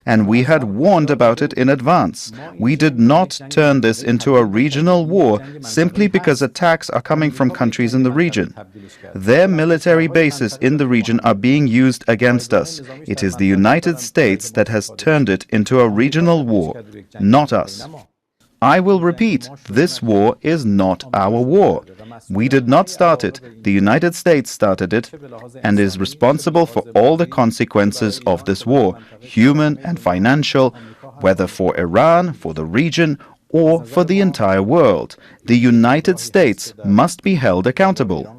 And we had warned about it in advance. We did not turn this into a regional war simply because attacks are coming from countries in the region. Their military bases in the region are being used against us. It is the United States that has turned it into a regional war, not us. I will repeat, this war is not our war. We did not start it. The United States started it and is responsible for all the consequences of this war, human and financial, whether for Iran, for the region, or for the entire world. The United States must be held accountable.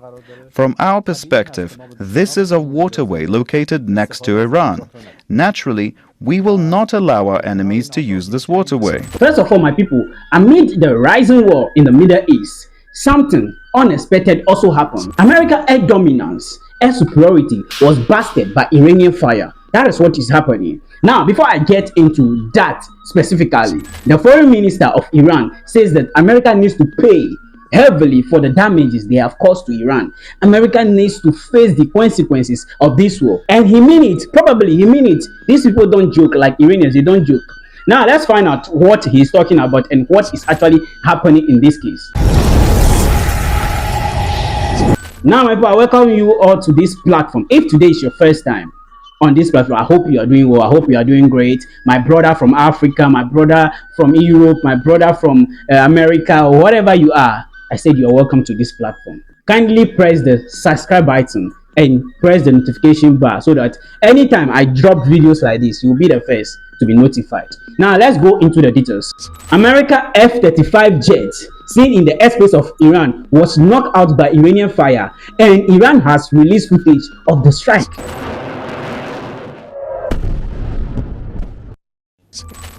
From our perspective, this is a waterway located next to Iran. Naturally, we will not allow our enemies to use this waterway. First of all, my people, amid the rising war in the Middle East, something unexpected also happened. America's air dominance, air superiority was busted by Iranian fire. That is what is happening. Now, before I get into that specifically, the foreign minister of Iran says that America needs to pay heavily for the damages they have caused to Iran. America needs to face the consequences of this war. And he mean it. Probably he mean it. These people don't joke like Iranians. They don't joke. Now, let's find out what he's talking about and what is actually happening in this case. Now, my people, I welcome you all to this platform. If today is your first time on this platform, I hope you are doing well. I hope you are doing great. My brother from Africa, my brother from Europe, my brother from America, or whatever you are, I said you are welcome to this platform. Kindly press the subscribe button and press the notification bar so that anytime I drop videos like this, you'll be the first to be notified. Now, let's go into the details. America F-35 jet seen in the airspace of Iran was knocked out by Iranian fire, and Iran has released footage of the strike.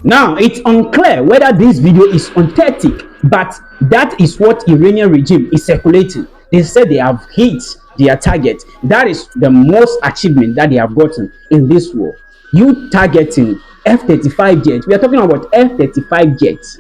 Now, it's unclear whether this video is authentic, but that is what Iranian regime is circulating. They said they have hit their target. That is the most achievement that they have gotten in this war. You targeting F-35 jets. We are talking about F-35 jets,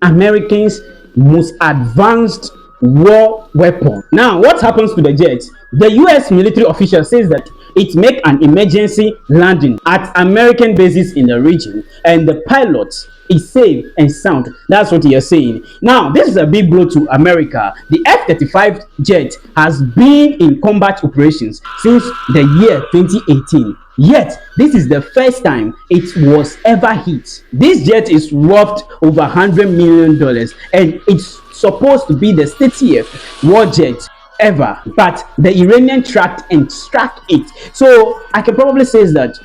Americans' most advanced war weapon. Now, what happens to the jet? The U.S. military official says that it make an emergency landing at American bases in the region, and the pilot is safe and sound. That's what he is saying. Now, this is a big blow to America. The F-35 jet has been in combat operations since the year 2018. Yet, this is the first time it was ever hit. This jet is worth over $100 million, and it's supposed to be the 60th war jet ever, but the Iranian tracked and struck it. So I can probably say that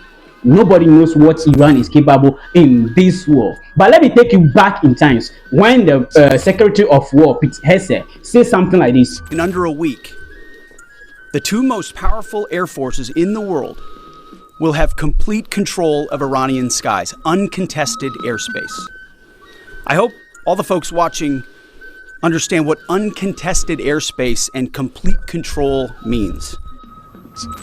nobody knows what Iran is capable in this war. But let me take you back in times when the Secretary of War, Pete Hegseth, says something like this. In under a week, the two most powerful air forces in the world will have complete control of Iranian skies, uncontested airspace. I hope all the folks watching understand what uncontested airspace and complete control means.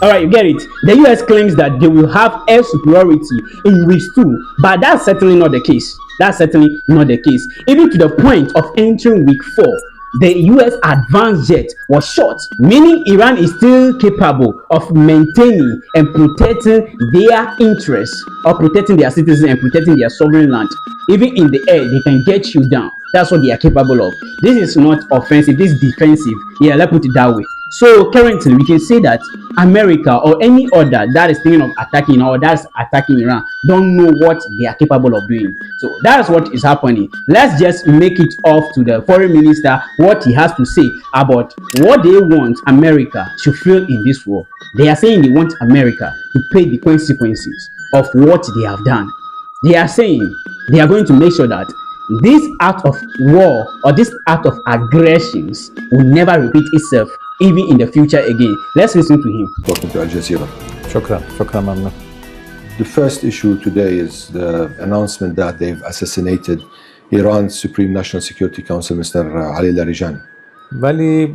All right, you get it. The US claims that they will have air superiority in week 2, but that's certainly not the case. That's certainly not the case. Even to the point of entering week 4, the US advanced jet was shot, meaning Iran is still capable of maintaining and protecting their interests, or protecting their citizens and protecting their sovereign land. Even in the air, they can get you down. That's what they are capable of. This is not offensive, this is defensive. Yeah, let's put it that way. So currently, we can say that America or any other that is thinking of attacking or that's attacking Iran don't know what they are capable of doing. So that's what is happening. Let's just make it off to the foreign minister what he has to say about what they want America to feel in this war. They are saying they want America to pay the consequences of what they have done. They are saying they are going to make sure that this act of war or this act of aggressions will never repeat itself even in the future again. Let's listen to him. Welcome to Al Jazeera. شكرا ممنون. The first issue today is the announcement that they've assassinated Iran's Supreme National Security Council, Mr. Ali Larijani. ولی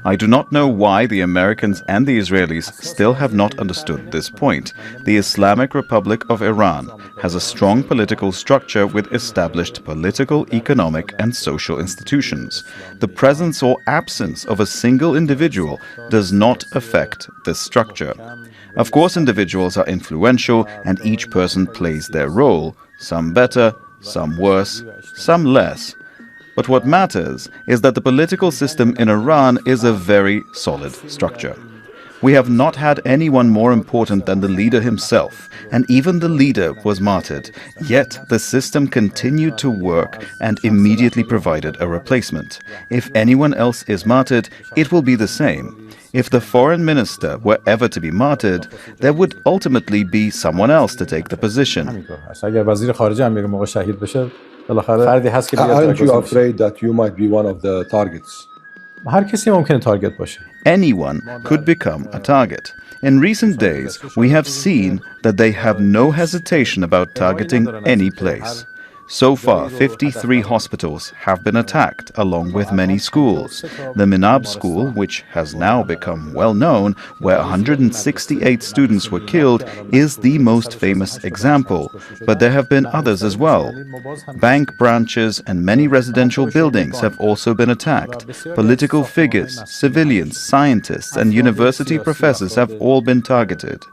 I do not know why the Americans and the Israelis still have not understood this point. The Islamic Republic of Iran has a strong political structure with established political, economic, and social institutions. The presence or absence of a single individual does not affect this structure. Of course, individuals are influential and each person plays their role, some better, some worse, some less. But what matters is that the political system in Iran is a very solid structure. We have not had anyone more important than the leader himself, and even the leader was martyred. Yet the system continued to work and immediately provided a replacement. If anyone else is martyred, it will be the same. If the foreign minister were ever to be martyred, there would ultimately be someone else to take the position. Aren't you afraid that you might be one of the targets? Anyone could become a target. In recent days, we have seen that they have no hesitation about targeting any place. So far, 53 hospitals have been attacked, along with many schools. The Minab school, which has now become well known, where 168 students were killed, is the most famous example, but there have been others as well. Bank branches and many residential buildings have also been attacked. Political figures, civilians, scientists, and university professors have all been targeted.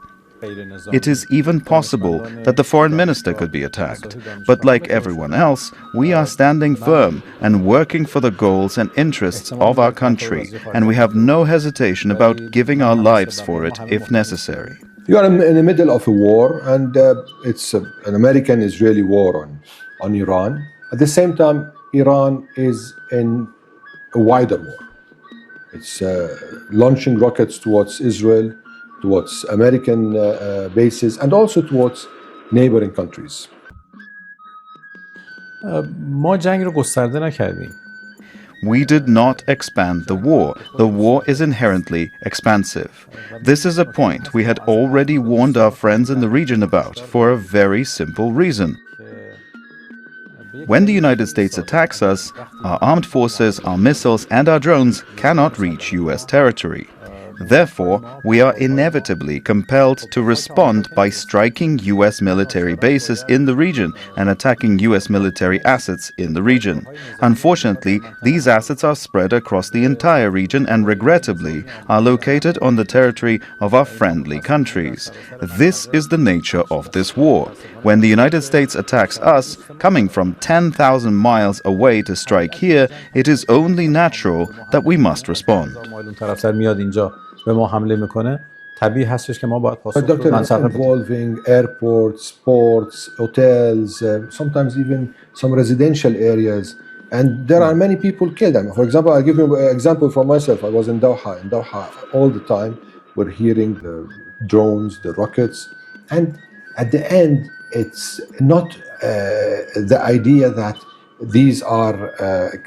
It is even possible that the foreign minister could be attacked. But like everyone else, we are standing firm and working for the goals and interests of our country, and we have no hesitation about giving our lives for it if necessary. You are in the middle of a war, and it's an American-Israeli war on Iran. At the same time, Iran is in a wider war. It's launching rockets towards Israel, towards American bases, and also towards neighboring countries. We did not expand the war. The war is inherently expansive. This is a point we had already warned our friends in the region about for a very simple reason. When the United States attacks us, our armed forces, our missiles, and our drones cannot reach U.S. territory. Therefore, we are inevitably compelled to respond by striking U.S. military bases in the region and attacking U.S. military assets in the region. Unfortunately, these assets are spread across the entire region and regrettably are located on the territory of our friendly countries. This is the nature of this war. When the United States attacks us, coming from 10,000 miles away to strike here, it is only natural that we must respond. But Dr. It's involving airports, ports, hotels, sometimes even some residential areas. And there are many people killed. I mean, for example, I'll give you an example for myself. I was in Doha. In Doha, all the time, we're hearing the drones, the rockets. And at the end, it's not the idea that these are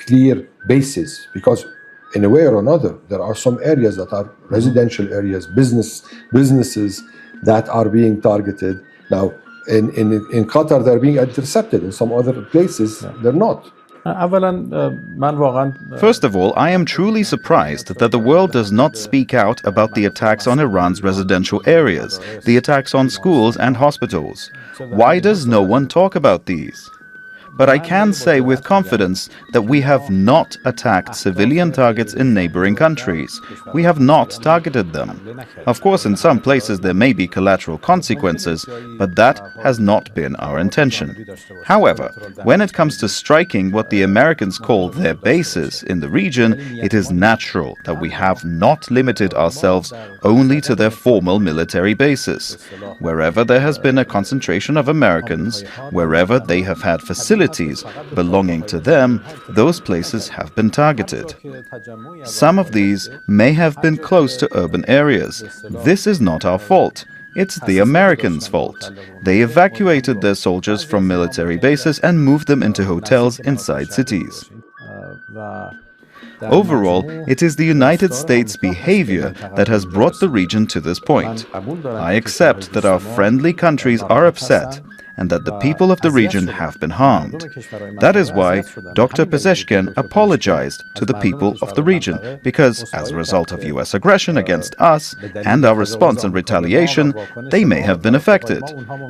clear bases, because in a way or another, there are some areas that are residential areas, businesses that are being targeted. Now, in Qatar, they're being intercepted. In some other places, they're not. First of all, I am truly surprised that the world does not speak out about the attacks on Iran's residential areas, the attacks on schools and hospitals. Why does no one talk about these? But I can say with confidence that we have not attacked civilian targets in neighboring countries. We have not targeted them. Of course, in some places there may be collateral consequences, but that has not been our intention. However, when it comes to striking what the Americans call their bases in the region, it is natural that we have not limited ourselves only to their formal military bases. Wherever there has been a concentration of Americans, wherever they have had facilities belonging to them, those places have been targeted. Some of these may have been close to urban areas. This is not our fault. It's the Americans' fault. They evacuated their soldiers from military bases and moved them into hotels inside cities. Overall, it is the United States' behavior that has brought the region to this point. I accept that our friendly countries are upset and that the people of the region have been harmed. That is why Dr. Pezeshkian apologized to the people of the region, because as a result of U.S. aggression against us and our response and retaliation, they may have been affected.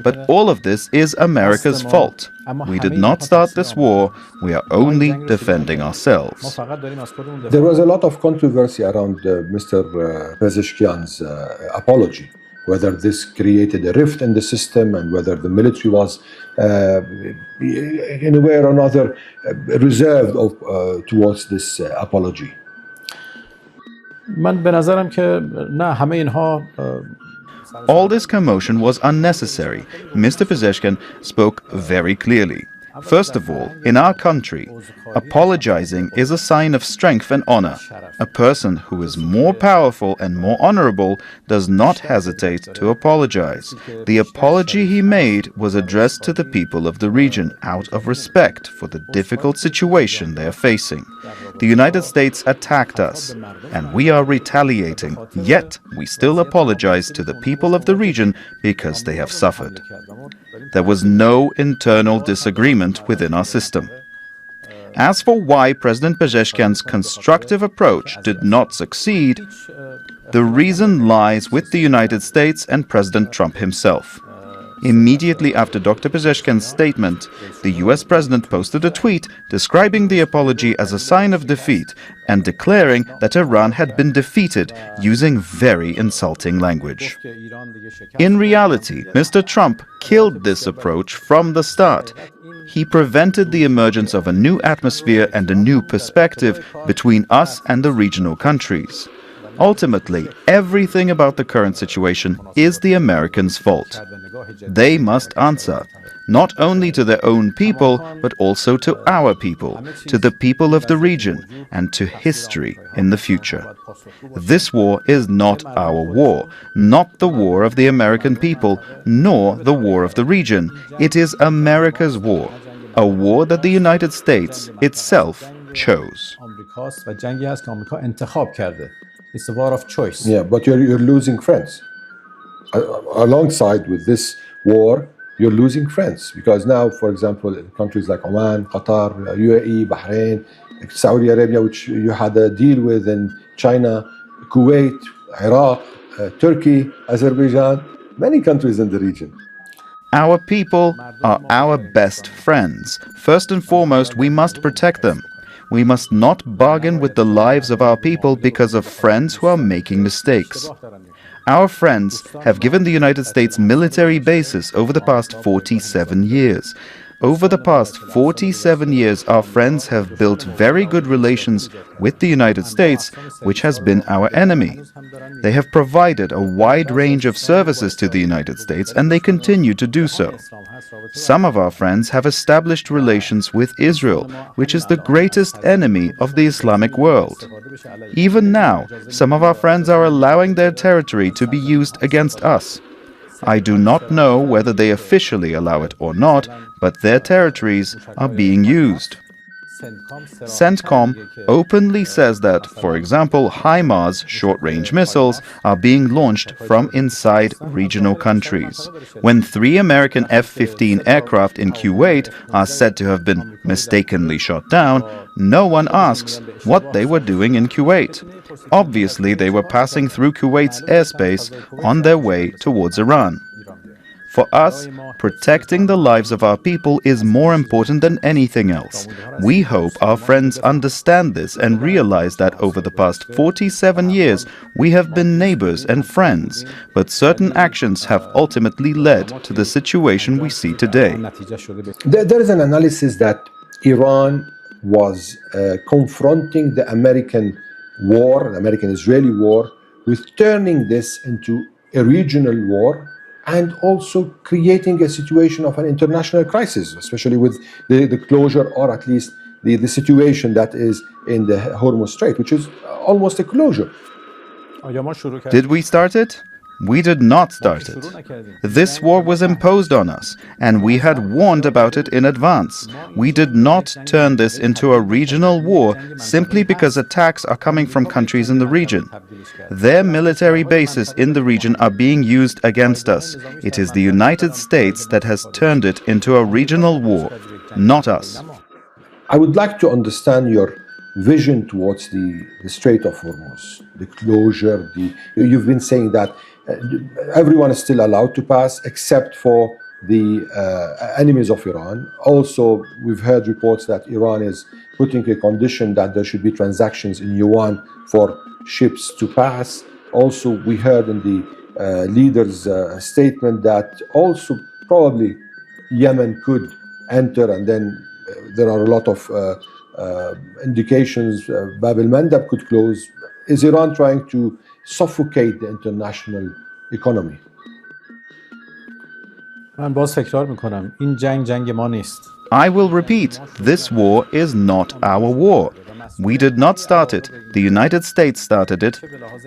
But all of this is America's fault. We did not start this war, we are only defending ourselves. There was a lot of controversy around Mr. Pezeshkian's apology. whether this created a rift in the system and whether the military was in a way or another reserved towards this apology. من به نظرم که نه همه اینها All this commotion was unnecessary. Mr. Pezeshkian spoke very clearly. First of all, in our country, apologizing is a sign of strength and honor. A person who is more powerful and more honorable does not hesitate to apologize. The apology he made was addressed to the people of the region out of respect for the difficult situation they are facing. The United States attacked us, and we are retaliating, yet we still apologize to the people of the region because they have suffered. There was no internal disagreement within our system. As for why President Pezeshkian's constructive approach did not succeed, the reason lies with the United States and President Trump himself. Immediately after Dr. Pezeshkian's statement, the US president posted a tweet describing the apology as a sign of defeat and declaring that Iran had been defeated using very insulting language. In reality, Mr. Trump killed this approach from the start. He prevented the emergence of a new atmosphere and a new perspective between us and the regional countries. Ultimately, everything about the current situation is the Americans' fault. They must answer, not only to their own people, but also to our people, to the people of the region, and to history in the future. This war is not our war, not the war of the American people, nor the war of the region. It is America's war, a war that the United States itself chose. It's a war of choice. Yeah, but you're losing friends. Alongside with this war, you're losing friends. Because now, for example, in countries like Oman, Qatar, UAE, Bahrain, Saudi Arabia, which you had a deal with, in China, Kuwait, Iraq, Turkey, Azerbaijan, many countries in the region. Our people are our best friends. First and foremost, we must protect them. We must not bargain with the lives of our people because of friends who are making mistakes. Our friends have given the United States military bases over the past 47 years. Over the past 47 years, our friends have built very good relations with the United States, which has been our enemy. They have provided a wide range of services to the United States, and they continue to do so. Some of our friends have established relations with Israel, which is the greatest enemy of the Islamic world. Even now, some of our friends are allowing their territory to be used against us. I do not know whether they officially allow it or not, but their territories are being used. CENTCOM openly says that, for example, HIMARS short-range missiles are being launched from inside regional countries. When 3 American F-15 aircraft in Kuwait are said to have been mistakenly shot down, no one asks what they were doing in Kuwait. Obviously, they were passing through Kuwait's airspace on their way towards Iran. For us, protecting the lives of our people is more important than anything else. We hope our friends understand this and realize that over the past 47 years, we have been neighbors and friends, but certain actions have ultimately led to the situation we see today. There is an analysis that Iran was confronting the American war, the American-Israeli war, with turning this into a regional war, and also creating a situation of an international crisis, especially with the closure, or at least the situation that is in the Hormuz Strait, which is almost a closure. Did we start it? We did not start it. This war was imposed on us, and we had warned about it in advance. We did not turn this into a regional war simply because attacks are coming from countries in the region. Their military bases in the region are being used against us. It is the United States that has turned it into a regional war, not us. I would like to understand your vision towards the Strait of Hormuz, the closure. You've been saying that everyone is still allowed to pass except for the enemies of Iran. Also, we've heard reports that Iran is putting a condition that there should be transactions in yuan for ships to pass. Also, we heard in the leader's statement that also probably Yemen could enter, and then there are a lot of indications Bab el-Mandab could close. Is Iran trying to suffocate the international economy? من باز تکرار میکنم این جنگ ما نیست. I will repeat, this war is not our war. We did not start it. The United States started it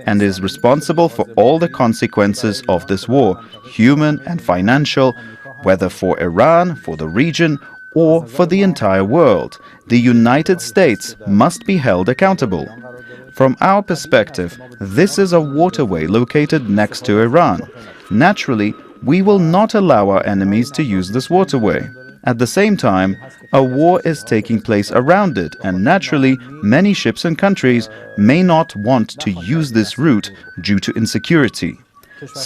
and is responsible for all the consequences of this war, human and financial, whether for Iran, for the region, or for the entire world. The United States must be held accountable. From our perspective, this is a waterway located next to Iran. Naturally, we will not allow our enemies to use this waterway. At the same time, a war is taking place around it, and naturally, many ships and countries may not want to use this route due to insecurity.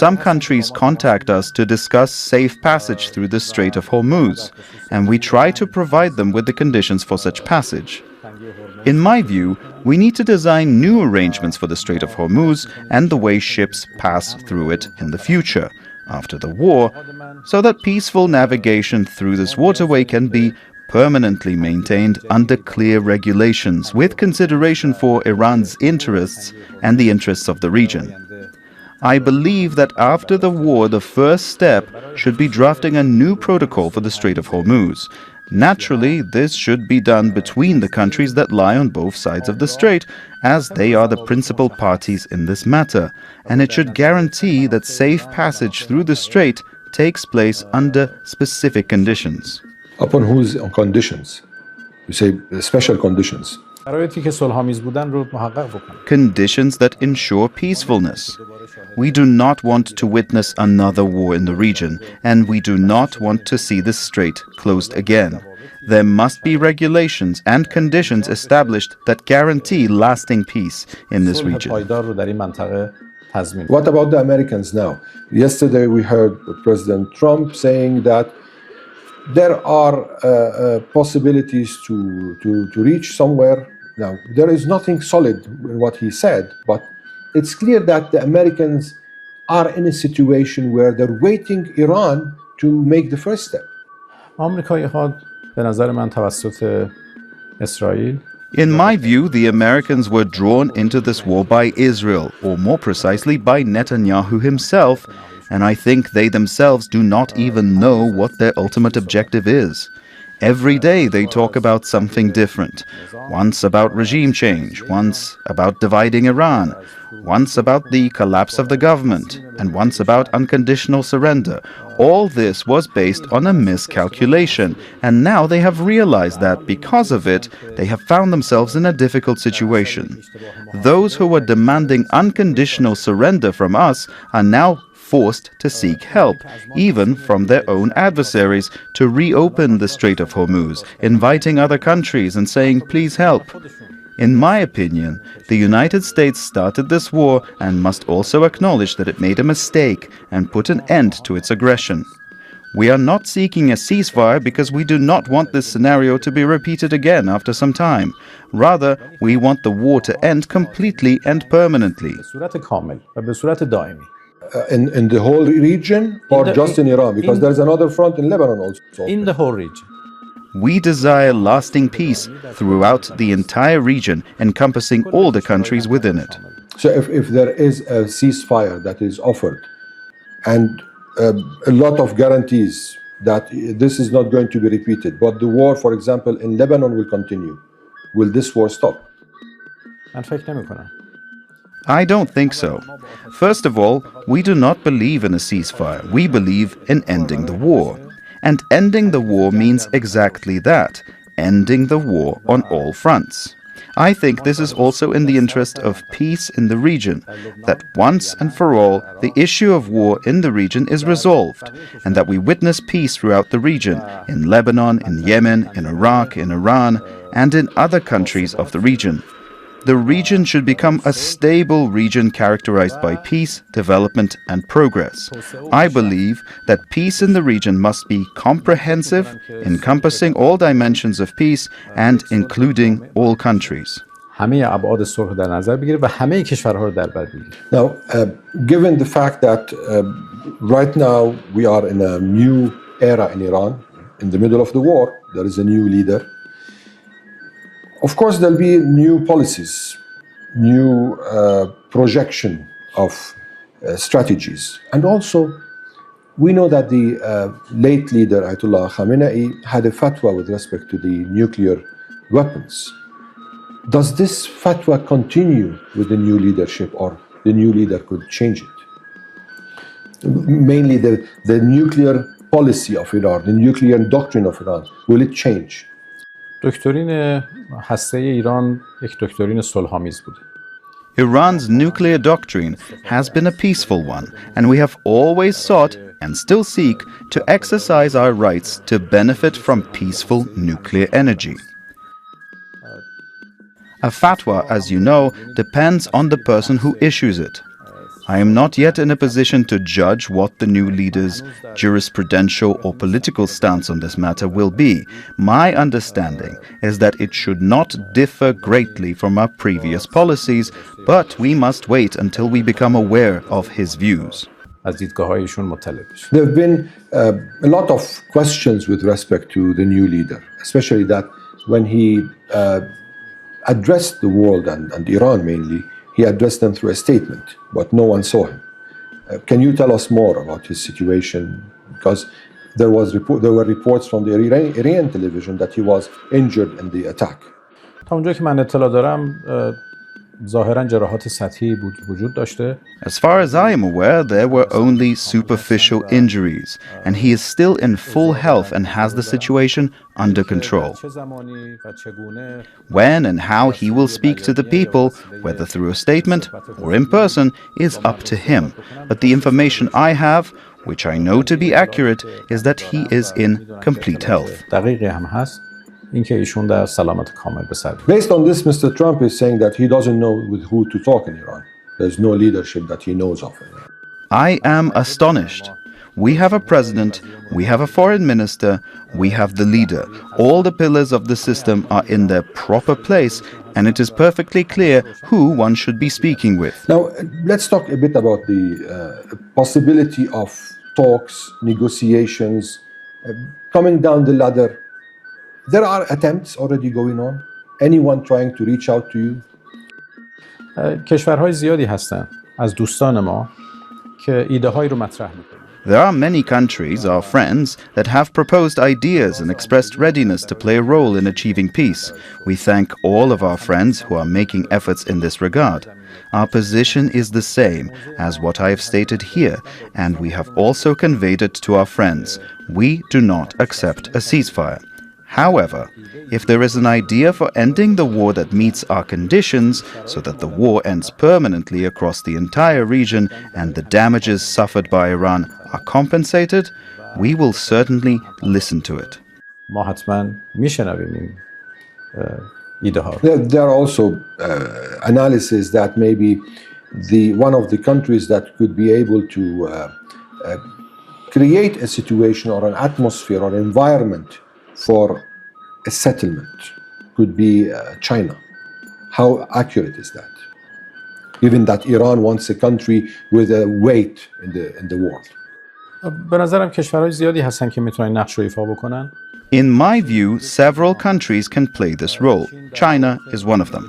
Some countries contact us to discuss safe passage through the Strait of Hormuz, and we try to provide them with the conditions for such passage. In my view, we need to design new arrangements for the Strait of Hormuz and the way ships pass through it in the future, after the war, so that peaceful navigation through this waterway can be permanently maintained under clear regulations with consideration for Iran's interests and the interests of the region. I believe that after the war, the first step should be drafting a new protocol for the Strait of Hormuz. Naturally, this should be done between the countries that lie on both sides of the strait, as they are the principal parties in this matter, and it should guarantee that safe passage through the strait takes place under specific conditions. Upon whose conditions? You say special conditions. شرایطی که صلح‌آمیز بودن رو محقق بکنه. Conditions that ensure peacefulness. We do not want to witness another war in the region, and we do not want to see the strait closed again. There must be regulations and conditions established that guarantee lasting peace in this صلح region. پایدار رو در این منطقه تضمین. What about the Americans now? Yesterday we heard President Trump saying that there are possibilities to reach somewhere. Now, there is nothing solid in what he said, but it's clear that the Americans are in a situation where they're waiting Iran to make the first step. آمریکایی‌ها به نظر من توسط اسرائیل In my view, the Americans were drawn into this war by Israel, or more precisely by Netanyahu himself, and I think they themselves do not even know what their ultimate objective is. Every day they talk about something different. Once about regime change, once about dividing Iran, once about the collapse of the government, and once about unconditional surrender. All this was based on a miscalculation, and now they have realized that because of it, they have found themselves in a difficult situation. Those who were demanding unconditional surrender from us are now forced to seek help, even from their own adversaries, to reopen the Strait of Hormuz, inviting other countries and saying, please help. In my opinion, the United States started this war and must also acknowledge that it made a mistake and put an end to its aggression. We are not seeking a ceasefire because we do not want this scenario to be repeated again after some time. Rather, we want the war to end completely and permanently. به صورت کامل و به صورت دائمی. In the whole region, or just in Iran? Because there's another front in Lebanon also. In the whole region. We desire lasting peace throughout the entire region, encompassing all the countries within it. So if there is a ceasefire that is offered and a lot of guarantees that this is not going to be repeated, but the war, for example, in Lebanon will continue, will this war stop? من فکر نمی‌کنم. I don't think so. First of all, we do not believe in a ceasefire. We believe in ending the war. And ending the war means exactly that, ending the war on all fronts. I think this is also in the interest of peace in the region, that once and for all, the issue of war in the region is resolved, and that we witness peace throughout the region, in Lebanon, in Yemen, in Iraq, in Iran, and in other countries of the region. The region should become a stable region characterized by peace, development, and progress. I believe that peace in the region must be comprehensive, encompassing all dimensions of peace and including all countries. همه ابعاد صلح در نظر بگیره و همه کشورها رو در بر بگیره. Now, given the fact that right now we are in a new era in Iran, in the middle of the war, there is a new leader. Of course, there'll be new policies, new projection of strategies. And also, we know that the late leader, Ayatollah Khamenei, had a fatwa with respect to the nuclear weapons. Does this fatwa continue with the new leadership, or the new leader could change it? Mainly the nuclear policy of Iran, the nuclear doctrine of Iran, will it change? دکترین هسته ایران یک دکترین صلح‌آمیز بوده. Iran's nuclear doctrine has been a peaceful one, and we have always sought, and still seek, to exercise our rights to benefit from peaceful nuclear energy. A fatwa, as you know, depends on the person who issues it. I am not yet in a position to judge what the new leader's jurisprudential or political stance on this matter will be. My understanding is that it should not differ greatly from our previous policies, but we must wait until we become aware of his views. از دیدگاه‌هایشون مطلع بشیم. There have been a lot of questions with respect to the new leader, especially that when he addressed the world and Iran mainly, he addressed them through a statement, but no one saw him. Can you tell us more about his situation? Because there were reports from the Iranian television that he was injured in the attack. تا اونجایی که من اطلاع دارم ظاهراً جراحات سطحی وجود داشته. As far as I am aware, there were only superficial injuries, and he is still in full health and has the situation under control. When and how he will speak to the people, whether through a statement or in person, is up to him. But the information I have, which I know to be accurate, is that he is in complete health. دقیقی هم هست. اینکه ایشون در سلامت کامل به سر. Based on this, Mr. Trump is saying that he doesn't know with who to talk in Iran. There's no leadership that he knows of. I am astonished. We have a president, we have a foreign minister, we have the leader. All the pillars of the system are in their proper place, and it is perfectly clear who one should be speaking with. Now, let's talk a bit about the possibility of talks, negotiations, coming down the ladder. There are attempts already going on. Anyone trying to reach out to you? کشورهای زیادی هستن از دوستان ما که ایده هایی رو مطرح میکنن. There are many countries, our friends, that have proposed ideas and expressed readiness to play a role in achieving peace. We thank all of our friends who are making efforts in this regard. Our position is the same as what I have stated here, and we have also conveyed it to our friends. We do not accept a ceasefire. However, if there is an idea for ending the war that meets our conditions so that the war ends permanently across the entire region and the damages suffered by Iran are compensated, we will certainly listen to it. ما حتما میشنویم این ایده ها. There are also analysis that maybe one of the countries that could be able to create a situation or an atmosphere or environment for a settlement could be China. How accurate is that? Given that Iran wants a country with a weight in the world. به نظرم کشورهای زیادی هستن که میتونن نقش رو ایفا بکنن. In my view, several countries can play this role. China is one of them.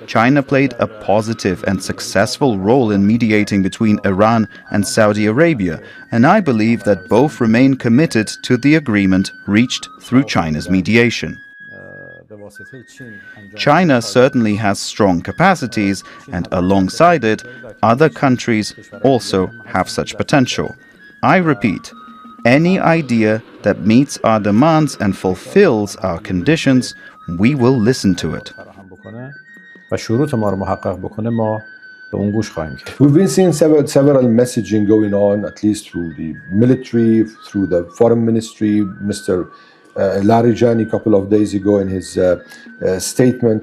China played a positive and successful role in mediating between Iran and Saudi Arabia, and I believe that both remain committed to the agreement reached through China's mediation. China certainly has strong capacities, and alongside it, other countries also have such potential. I repeat, any idea that meets our demands and fulfills our conditions, we will listen to it. و شروط ما رو محقق بکنه ما به اون گوش خواهیم کرد. We've been seeing several messaging going on, at least through the military, through the foreign ministry. Mr. Larijani a couple of days ago in his statement.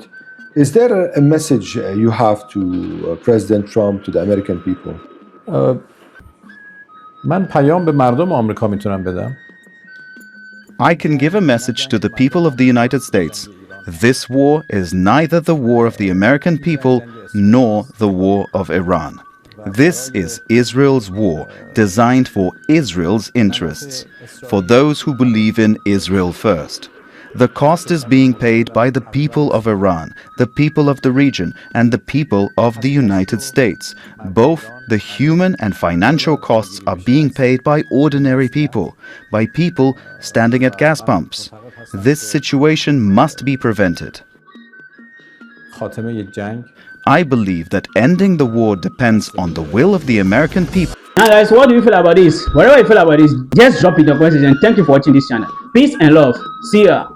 Is there a message you have to President Trump, to the American people? من پیام به مردم آمریکا میتونم بدم. I can give a message to the people of the United States. This war is neither the war of the American people nor the war of Iran. This is Israel's war, designed for Israel's interests, for those who believe in Israel first. The cost is being paid by the people of Iran, the people of the region, and the people of the United States. Both the human and financial costs are being paid by ordinary people, by people standing at gas pumps. This situation must be prevented. خاتمه یک جنگ I believe that ending the war depends on the will of the American people. Now guys, what do you feel about this? Whatever you feel about this, just drop it in the comment section. Thank you for watching this channel. Peace and love. See ya.